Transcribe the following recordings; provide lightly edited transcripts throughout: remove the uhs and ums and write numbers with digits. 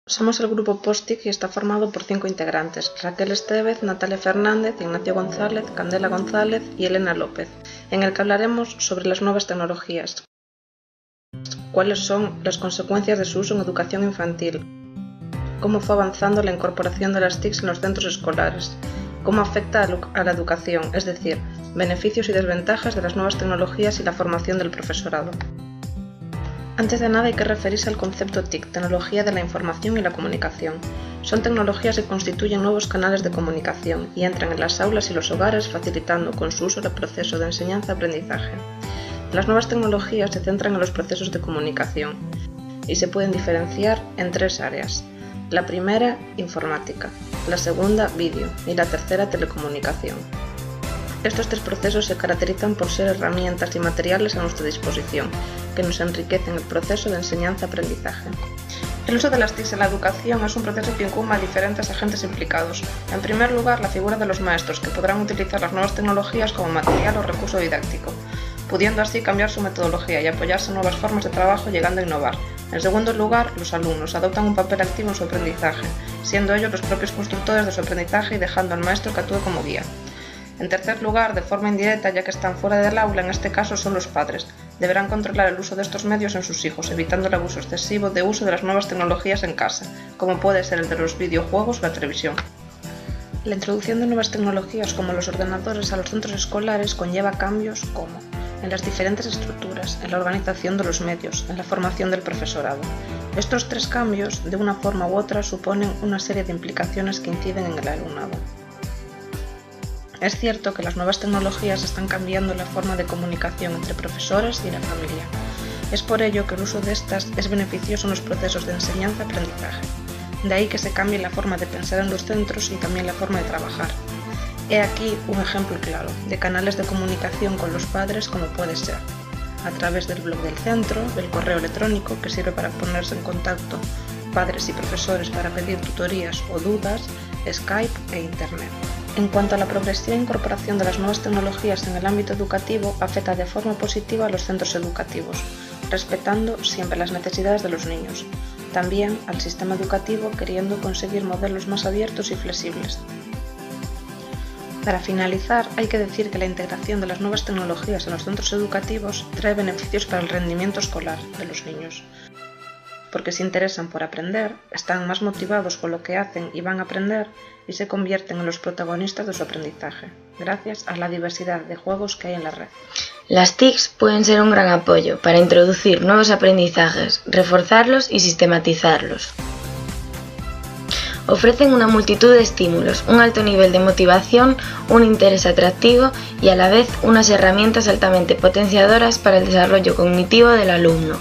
Somos el grupo Post-TIC y está formado por 5 integrantes: Raquel Estevez, Natalia Fernández, Ignacio González, Candela González y Elena López, en el que hablaremos sobre las nuevas tecnologías, cuáles son las consecuencias de su uso en educación infantil, cómo fue avanzando la incorporación de las TICs en los centros escolares, cómo afecta a la educación, es decir, beneficios y desventajas de las nuevas tecnologías y la formación del profesorado. Antes de nada hay que referirse al concepto TIC, tecnología de la información y la comunicación. Son tecnologías que constituyen nuevos canales de comunicación y entran en las aulas y los hogares facilitando con su uso el proceso de enseñanza-aprendizaje. Las nuevas tecnologías se centran en los procesos de comunicación y se pueden diferenciar en 3 áreas. La primera, informática, la segunda, vídeo y la tercera, telecomunicación. Estos 3 procesos se caracterizan por ser herramientas y materiales a nuestra disposición, que nos enriquecen el proceso de enseñanza-aprendizaje. El uso de las TICs en la educación es un proceso que incumbe a diferentes agentes implicados. En primer lugar, la figura de los maestros, que podrán utilizar las nuevas tecnologías como material o recurso didáctico, pudiendo así cambiar su metodología y apoyarse en nuevas formas de trabajo, llegando a innovar. En segundo lugar, los alumnos adoptan un papel activo en su aprendizaje, siendo ellos los propios constructores de su aprendizaje y dejando al maestro que actúe como guía. En tercer lugar, de forma indirecta, ya que están fuera del aula, en este caso son los padres. Deberán controlar el uso de estos medios en sus hijos, evitando el abuso excesivo de uso de las nuevas tecnologías en casa, como puede ser el de los videojuegos o la televisión. La introducción de nuevas tecnologías como los ordenadores a los centros escolares conlleva cambios como en las diferentes estructuras, en la organización de los medios, en la formación del profesorado. Estos 3 cambios, de una forma u otra, suponen una serie de implicaciones que inciden en el alumnado. Es cierto que las nuevas tecnologías están cambiando la forma de comunicación entre profesores y la familia. Es por ello que el uso de estas es beneficioso en los procesos de enseñanza-aprendizaje. De ahí que se cambie la forma de pensar en los centros y también la forma de trabajar. He aquí un ejemplo claro de canales de comunicación con los padres, como puede ser a través del blog del centro, del correo electrónico, que sirve para ponerse en contacto padres y profesores para pedir tutorías o dudas, Skype e Internet. En cuanto a la progresiva incorporación de las nuevas tecnologías en el ámbito educativo, afecta de forma positiva a los centros educativos, respetando siempre las necesidades de los niños. También al sistema educativo, queriendo conseguir modelos más abiertos y flexibles. Para finalizar, hay que decir que la integración de las nuevas tecnologías en los centros educativos trae beneficios para el rendimiento escolar de los niños, porque se interesan por aprender, están más motivados con lo que hacen y van a aprender y se convierten en los protagonistas de su aprendizaje, gracias a la diversidad de juegos que hay en la red. Las TICs pueden ser un gran apoyo para introducir nuevos aprendizajes, reforzarlos y sistematizarlos. Ofrecen una multitud de estímulos, un alto nivel de motivación, un interés atractivo y a la vez unas herramientas altamente potenciadoras para el desarrollo cognitivo del alumno.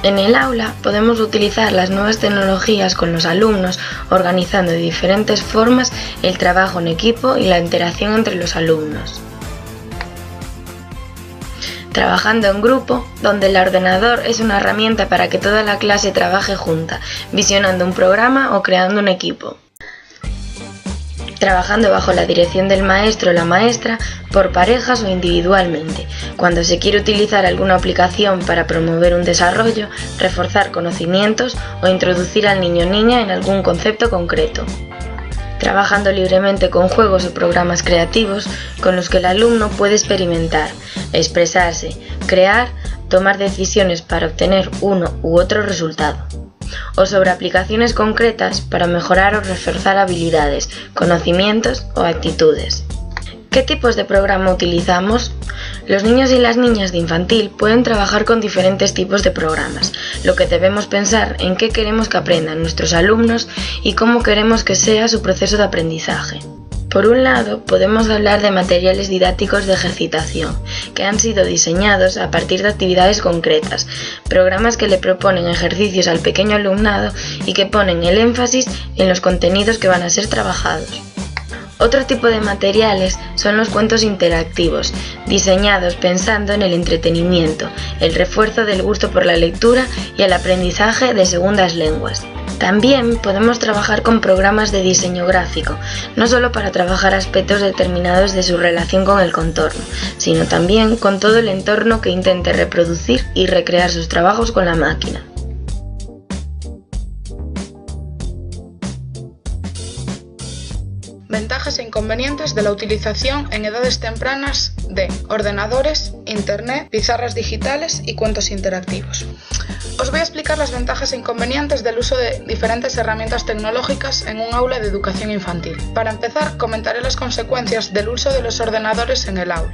En el aula podemos utilizar las nuevas tecnologías con los alumnos, organizando de diferentes formas el trabajo en equipo y la interacción entre los alumnos. Trabajando en grupo, donde el ordenador es una herramienta para que toda la clase trabaje junta, visionando un programa o creando un equipo. Trabajando bajo la dirección del maestro o la maestra, por parejas o individualmente, cuando se quiere utilizar alguna aplicación para promover un desarrollo, reforzar conocimientos o introducir al niño o niña en algún concepto concreto. Trabajando libremente con juegos o programas creativos con los que el alumno puede experimentar, expresarse, crear, tomar decisiones para obtener uno u otro resultado. O sobre aplicaciones concretas para mejorar o reforzar habilidades, conocimientos o actitudes. ¿Qué tipos de programa utilizamos? Los niños y las niñas de infantil pueden trabajar con diferentes tipos de programas, lo que debemos pensar en qué queremos que aprendan nuestros alumnos y cómo queremos que sea su proceso de aprendizaje. Por un lado, podemos hablar de materiales didácticos de ejercitación, que han sido diseñados a partir de actividades concretas, programas que le proponen ejercicios al pequeño alumnado y que ponen el énfasis en los contenidos que van a ser trabajados. Otro tipo de materiales son los cuentos interactivos, diseñados pensando en el entretenimiento, el refuerzo del gusto por la lectura y el aprendizaje de segundas lenguas. También podemos trabajar con programas de diseño gráfico, no solo para trabajar aspectos determinados de su relación con el contorno, sino también con todo el entorno que intente reproducir y recrear sus trabajos con la máquina. Ventajas e inconvenientes de la utilización en edades tempranas de ordenadores, internet, pizarras digitales y cuentos interactivos. Os voy a explicar las ventajas e inconvenientes del uso de diferentes herramientas tecnológicas en un aula de educación infantil. Para empezar, comentaré las consecuencias del uso de los ordenadores en el aula.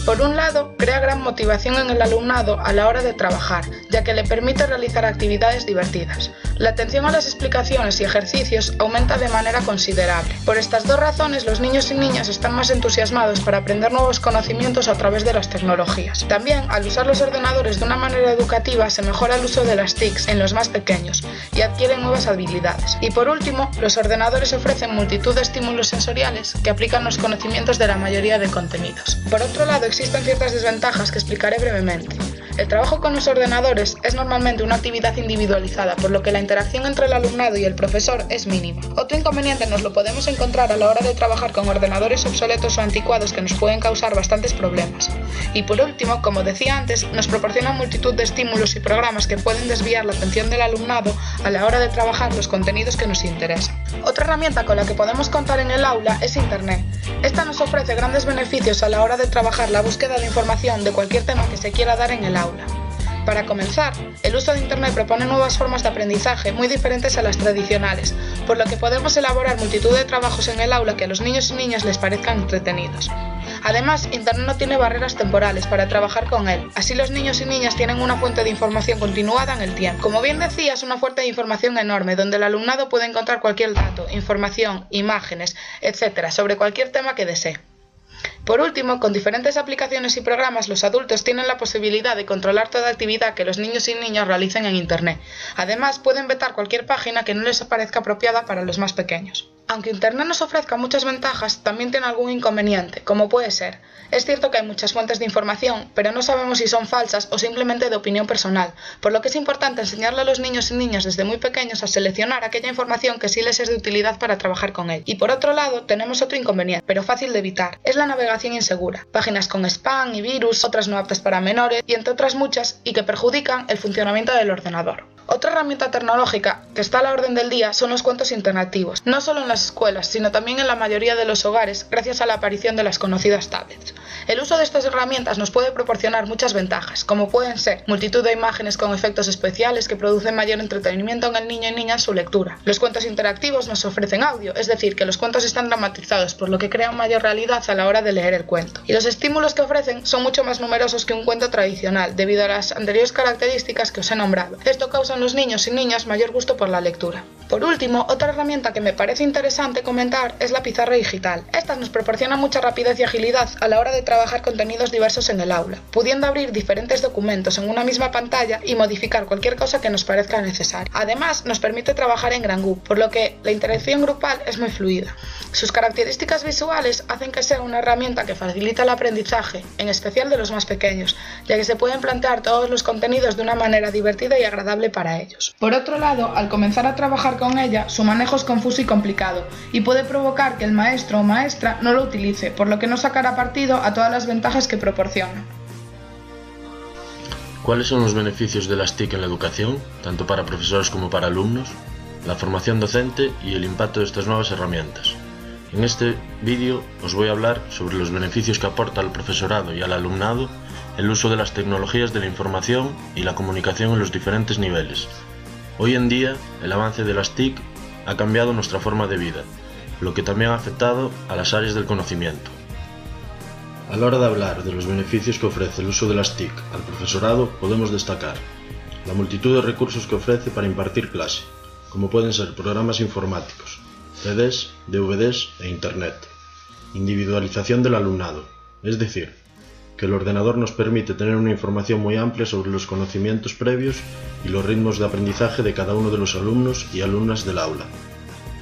Por un lado, crea gran motivación en el alumnado a la hora de trabajar, ya que le permite realizar actividades divertidas. La atención a las explicaciones y ejercicios aumenta de manera considerable. Por estas dos razones, los niños y niñas están más entusiasmados para aprender nuevos conocimientos a través de las tecnologías. También, al usar los ordenadores de una manera educativa, se mejora el uso de las TICs en los más pequeños y adquieren nuevas habilidades. Y por último, los ordenadores ofrecen multitud de estímulos sensoriales que aplican los conocimientos de la mayoría de contenidos. Por otro lado, existen ciertas desventajas que explicaré brevemente. El trabajo con los ordenadores es normalmente una actividad individualizada, por lo que la interacción entre el alumnado y el profesor es mínima. Otro inconveniente nos lo podemos encontrar a la hora de trabajar con ordenadores obsoletos o anticuados que nos pueden causar bastantes problemas. Y por último, como decía antes, nos proporcionan multitud de estímulos y programas que pueden desviar la atención del alumnado a la hora de trabajar los contenidos que nos interesan. Otra herramienta con la que podemos contar en el aula es Internet. Esta nos ofrece grandes beneficios a la hora de trabajar la búsqueda de información de cualquier tema que se quiera dar en el aula. Para comenzar, el uso de Internet propone nuevas formas de aprendizaje muy diferentes a las tradicionales, por lo que podemos elaborar multitud de trabajos en el aula que a los niños y niñas les parezcan entretenidos. Además, Internet no tiene barreras temporales para trabajar con él, así los niños y niñas tienen una fuente de información continuada en el tiempo. Como bien decía, es una fuente de información enorme, donde el alumnado puede encontrar cualquier dato, información, imágenes, etc. sobre cualquier tema que desee. Por último, con diferentes aplicaciones y programas, los adultos tienen la posibilidad de controlar toda actividad que los niños y niñas realicen en Internet. Además, pueden vetar cualquier página que no les parezca apropiada para los más pequeños. Aunque Internet nos ofrezca muchas ventajas, también tiene algún inconveniente, como puede ser: es cierto que hay muchas fuentes de información, pero no sabemos si son falsas o simplemente de opinión personal, por lo que es importante enseñarle a los niños y niñas desde muy pequeños a seleccionar aquella información que sí les es de utilidad para trabajar con él. Y por otro lado, tenemos otro inconveniente, pero fácil de evitar: es la navegación insegura. Páginas con spam y virus, otras no aptas para menores, y entre otras muchas, y que perjudican el funcionamiento del ordenador. Otra herramienta tecnológica que está a la orden del día son los cuentos interactivos, no solo en las escuelas, sino también en la mayoría de los hogares, gracias a la aparición de las conocidas tablets. El uso de estas herramientas nos puede proporcionar muchas ventajas, como pueden ser multitud de imágenes con efectos especiales que producen mayor entretenimiento en el niño y niña en su lectura. Los cuentos interactivos nos ofrecen audio, es decir, que los cuentos están dramatizados, por lo que crean mayor realidad a la hora de leer el cuento. Y los estímulos que ofrecen son mucho más numerosos que un cuento tradicional, debido a las anteriores características que os he nombrado. Esto causa en los niños y niñas mayor gusto por la lectura. Por último, otra herramienta que me parece interesante comentar es la pizarra digital. Estas nos proporcionan mucha rapidez y agilidad a la hora de trabajar contenidos diversos en el aula, pudiendo abrir diferentes documentos en una misma pantalla y modificar cualquier cosa que nos parezca necesaria. Además, nos permite trabajar en gran grupo, por lo que la interacción grupal es muy fluida. Sus características visuales hacen que sea una herramienta que facilita el aprendizaje, en especial de los más pequeños, ya que se pueden plantear todos los contenidos de una manera divertida y agradable para ellos. Por otro lado, al comenzar a trabajar con ella, su manejo es confuso y complicado, y puede provocar que el maestro o maestra no lo utilice, por lo que no sacará partido a todas las ventajas que proporciona. ¿Cuáles son los beneficios de las TIC en la educación, tanto para profesores como para alumnos? La formación docente y el impacto de estas nuevas herramientas. En este vídeo os voy a hablar sobre los beneficios que aporta al profesorado y al alumnado el uso de las tecnologías de la información y la comunicación en los diferentes niveles. Hoy en día, el avance de las TIC ha cambiado nuestra forma de vida, lo que también ha afectado a las áreas del conocimiento. A la hora de hablar de los beneficios que ofrece el uso de las TIC al profesorado, podemos destacar la multitud de recursos que ofrece para impartir clase, como pueden ser programas informáticos, CDs, DVDs e Internet. Individualización del alumnado, es decir, que el ordenador nos permite tener una información muy amplia sobre los conocimientos previos y los ritmos de aprendizaje de cada uno de los alumnos y alumnas del aula.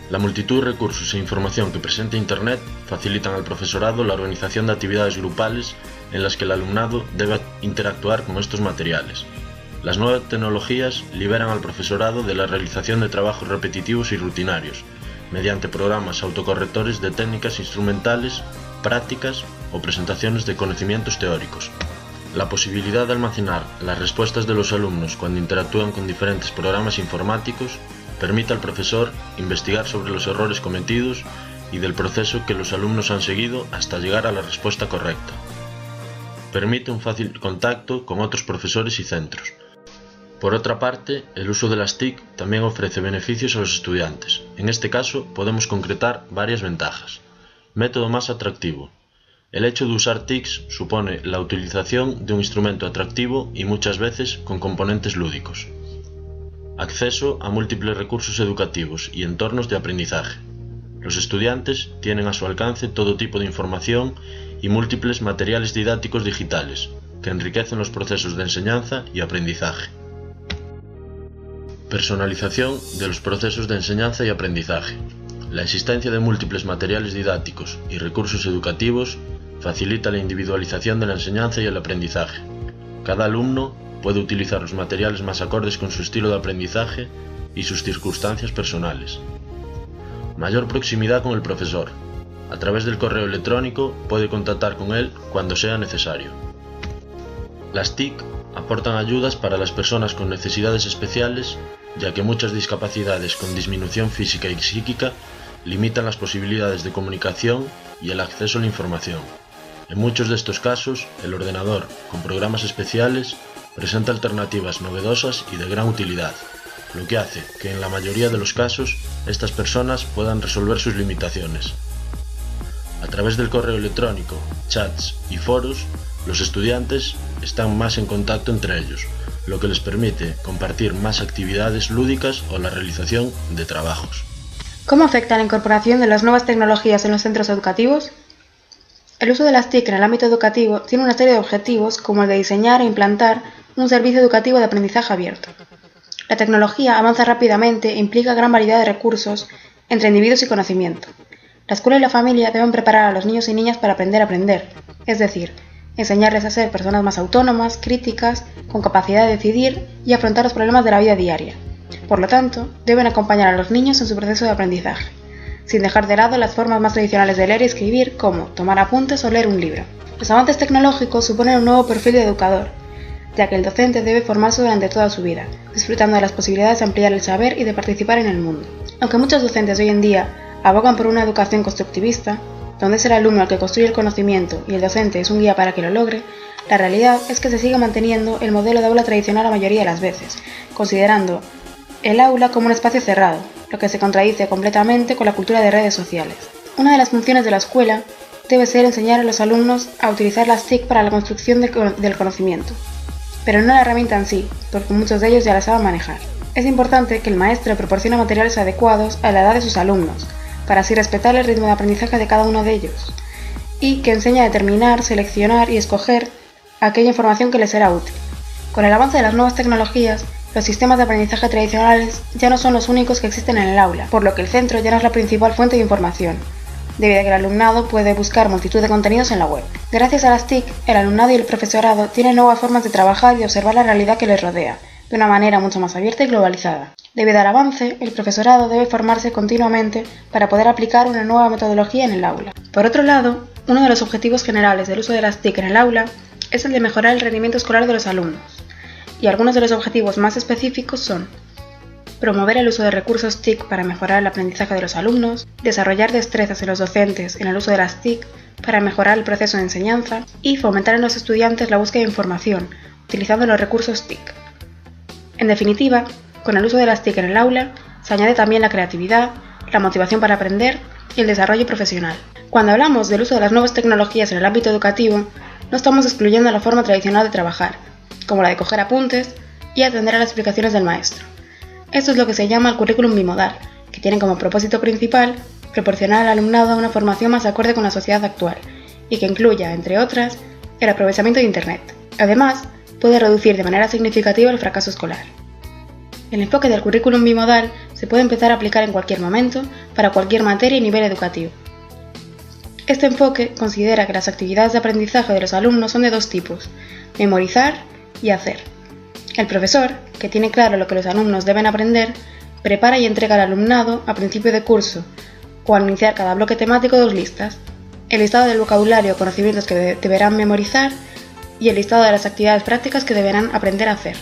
La multitud de recursos e información que presenta Internet facilitan al profesorado la organización de actividades grupales en las que el alumnado debe interactuar con estos materiales. Las nuevas tecnologías liberan al profesorado de la realización de trabajos repetitivos y rutinarios, mediante programas autocorrectores de técnicas instrumentales, prácticas o presentaciones de conocimientos teóricos. La posibilidad de almacenar las respuestas de los alumnos cuando interactúan con diferentes programas informáticos permite al profesor investigar sobre los errores cometidos y del proceso que los alumnos han seguido hasta llegar a la respuesta correcta. Permite un fácil contacto con otros profesores y centros. Por otra parte, el uso de las TIC también ofrece beneficios a los estudiantes. En este caso, podemos concretar varias ventajas. Método más atractivo. El hecho de usar TICs supone la utilización de un instrumento atractivo y muchas veces con componentes lúdicos. Acceso a múltiples recursos educativos y entornos de aprendizaje. Los estudiantes tienen a su alcance todo tipo de información y múltiples materiales didácticos digitales, que enriquecen los procesos de enseñanza y aprendizaje. Personalización de los procesos de enseñanza y aprendizaje. La existencia de múltiples materiales didácticos y recursos educativos facilita la individualización de la enseñanza y el aprendizaje. Cada alumno puede utilizar los materiales más acordes con su estilo de aprendizaje y sus circunstancias personales. Mayor proximidad con el profesor. A través del correo electrónico puede contactar con él cuando sea necesario. Las TIC aportan ayudas para las personas con necesidades especiales, ya que muchas discapacidades con disminución física y psíquica limitan las posibilidades de comunicación y el acceso a la información. En muchos de estos casos, el ordenador, con programas especiales, presenta alternativas novedosas y de gran utilidad, lo que hace que en la mayoría de los casos estas personas puedan resolver sus limitaciones. A través del correo electrónico, chats y foros, los estudiantes están más en contacto entre ellos, lo que les permite compartir más actividades lúdicas o la realización de trabajos. ¿Cómo afecta la incorporación de las nuevas tecnologías en los centros educativos? El uso de las TIC en el ámbito educativo tiene una serie de objetivos, como el de diseñar e implantar un servicio educativo de aprendizaje abierto. La tecnología avanza rápidamente e implica gran variedad de recursos entre individuos y conocimiento. La escuela y la familia deben preparar a los niños y niñas para aprender a aprender, es decir, enseñarles a ser personas más autónomas, críticas, con capacidad de decidir y afrontar los problemas de la vida diaria. Por lo tanto, deben acompañar a los niños en su proceso de aprendizaje, sin dejar de lado las formas más tradicionales de leer y escribir, como tomar apuntes o leer un libro. Los avances tecnológicos suponen un nuevo perfil de educador, ya que el docente debe formarse durante toda su vida, disfrutando de las posibilidades de ampliar el saber y de participar en el mundo. Aunque muchos docentes hoy en día abogan por una educación constructivista, donde es el alumno el que construye el conocimiento y el docente es un guía para que lo logre, la realidad es que se sigue manteniendo el modelo de aula tradicional la mayoría de las veces, considerando el aula como un espacio cerrado, lo que se contradice completamente con la cultura de redes sociales. Una de las funciones de la escuela debe ser enseñar a los alumnos a utilizar las TIC para la construcción del conocimiento, pero no la herramienta en sí, porque muchos de ellos ya la saben manejar. Es importante que el maestro proporcione materiales adecuados a la edad de sus alumnos, para así respetar el ritmo de aprendizaje de cada uno de ellos, y que enseñe a determinar, seleccionar y escoger aquella información que les será útil. Con el avance de las nuevas tecnologías, los sistemas de aprendizaje tradicionales ya no son los únicos que existen en el aula, por lo que el centro ya no es la principal fuente de información, debido a que el alumnado puede buscar multitud de contenidos en la web. Gracias a las TIC, el alumnado y el profesorado tienen nuevas formas de trabajar y observar la realidad que les rodea, de una manera mucho más abierta y globalizada. Debido al avance, el profesorado debe formarse continuamente para poder aplicar una nueva metodología en el aula. Por otro lado, uno de los objetivos generales del uso de las TIC en el aula es el de mejorar el rendimiento escolar de los alumnos, y algunos de los objetivos más específicos son promover el uso de recursos TIC para mejorar el aprendizaje de los alumnos, desarrollar destrezas en los docentes en el uso de las TIC para mejorar el proceso de enseñanza y fomentar en los estudiantes la búsqueda de información, utilizando los recursos TIC. En definitiva, con el uso de las TIC en el aula, se añade también la creatividad, la motivación para aprender y el desarrollo profesional. Cuando hablamos del uso de las nuevas tecnologías en el ámbito educativo, no estamos excluyendo la forma tradicional de trabajar, como la de coger apuntes y atender a las explicaciones del maestro. Esto es lo que se llama el currículum bimodal, que tiene como propósito principal proporcionar al alumnado una formación más acorde con la sociedad actual y que incluya, entre otras, el aprovechamiento de Internet. Además, puede reducir de manera significativa el fracaso escolar. El enfoque del currículum bimodal se puede empezar a aplicar en cualquier momento, para cualquier materia y nivel educativo. Este enfoque considera que las actividades de aprendizaje de los alumnos son de dos tipos: memorizar y hacer. El profesor, que tiene claro lo que los alumnos deben aprender, prepara y entrega al alumnado a principio de curso o al iniciar cada bloque temático 2 listas: el listado del vocabulario o conocimientos que deberán memorizar y el listado de las actividades prácticas que deberán aprender a hacer.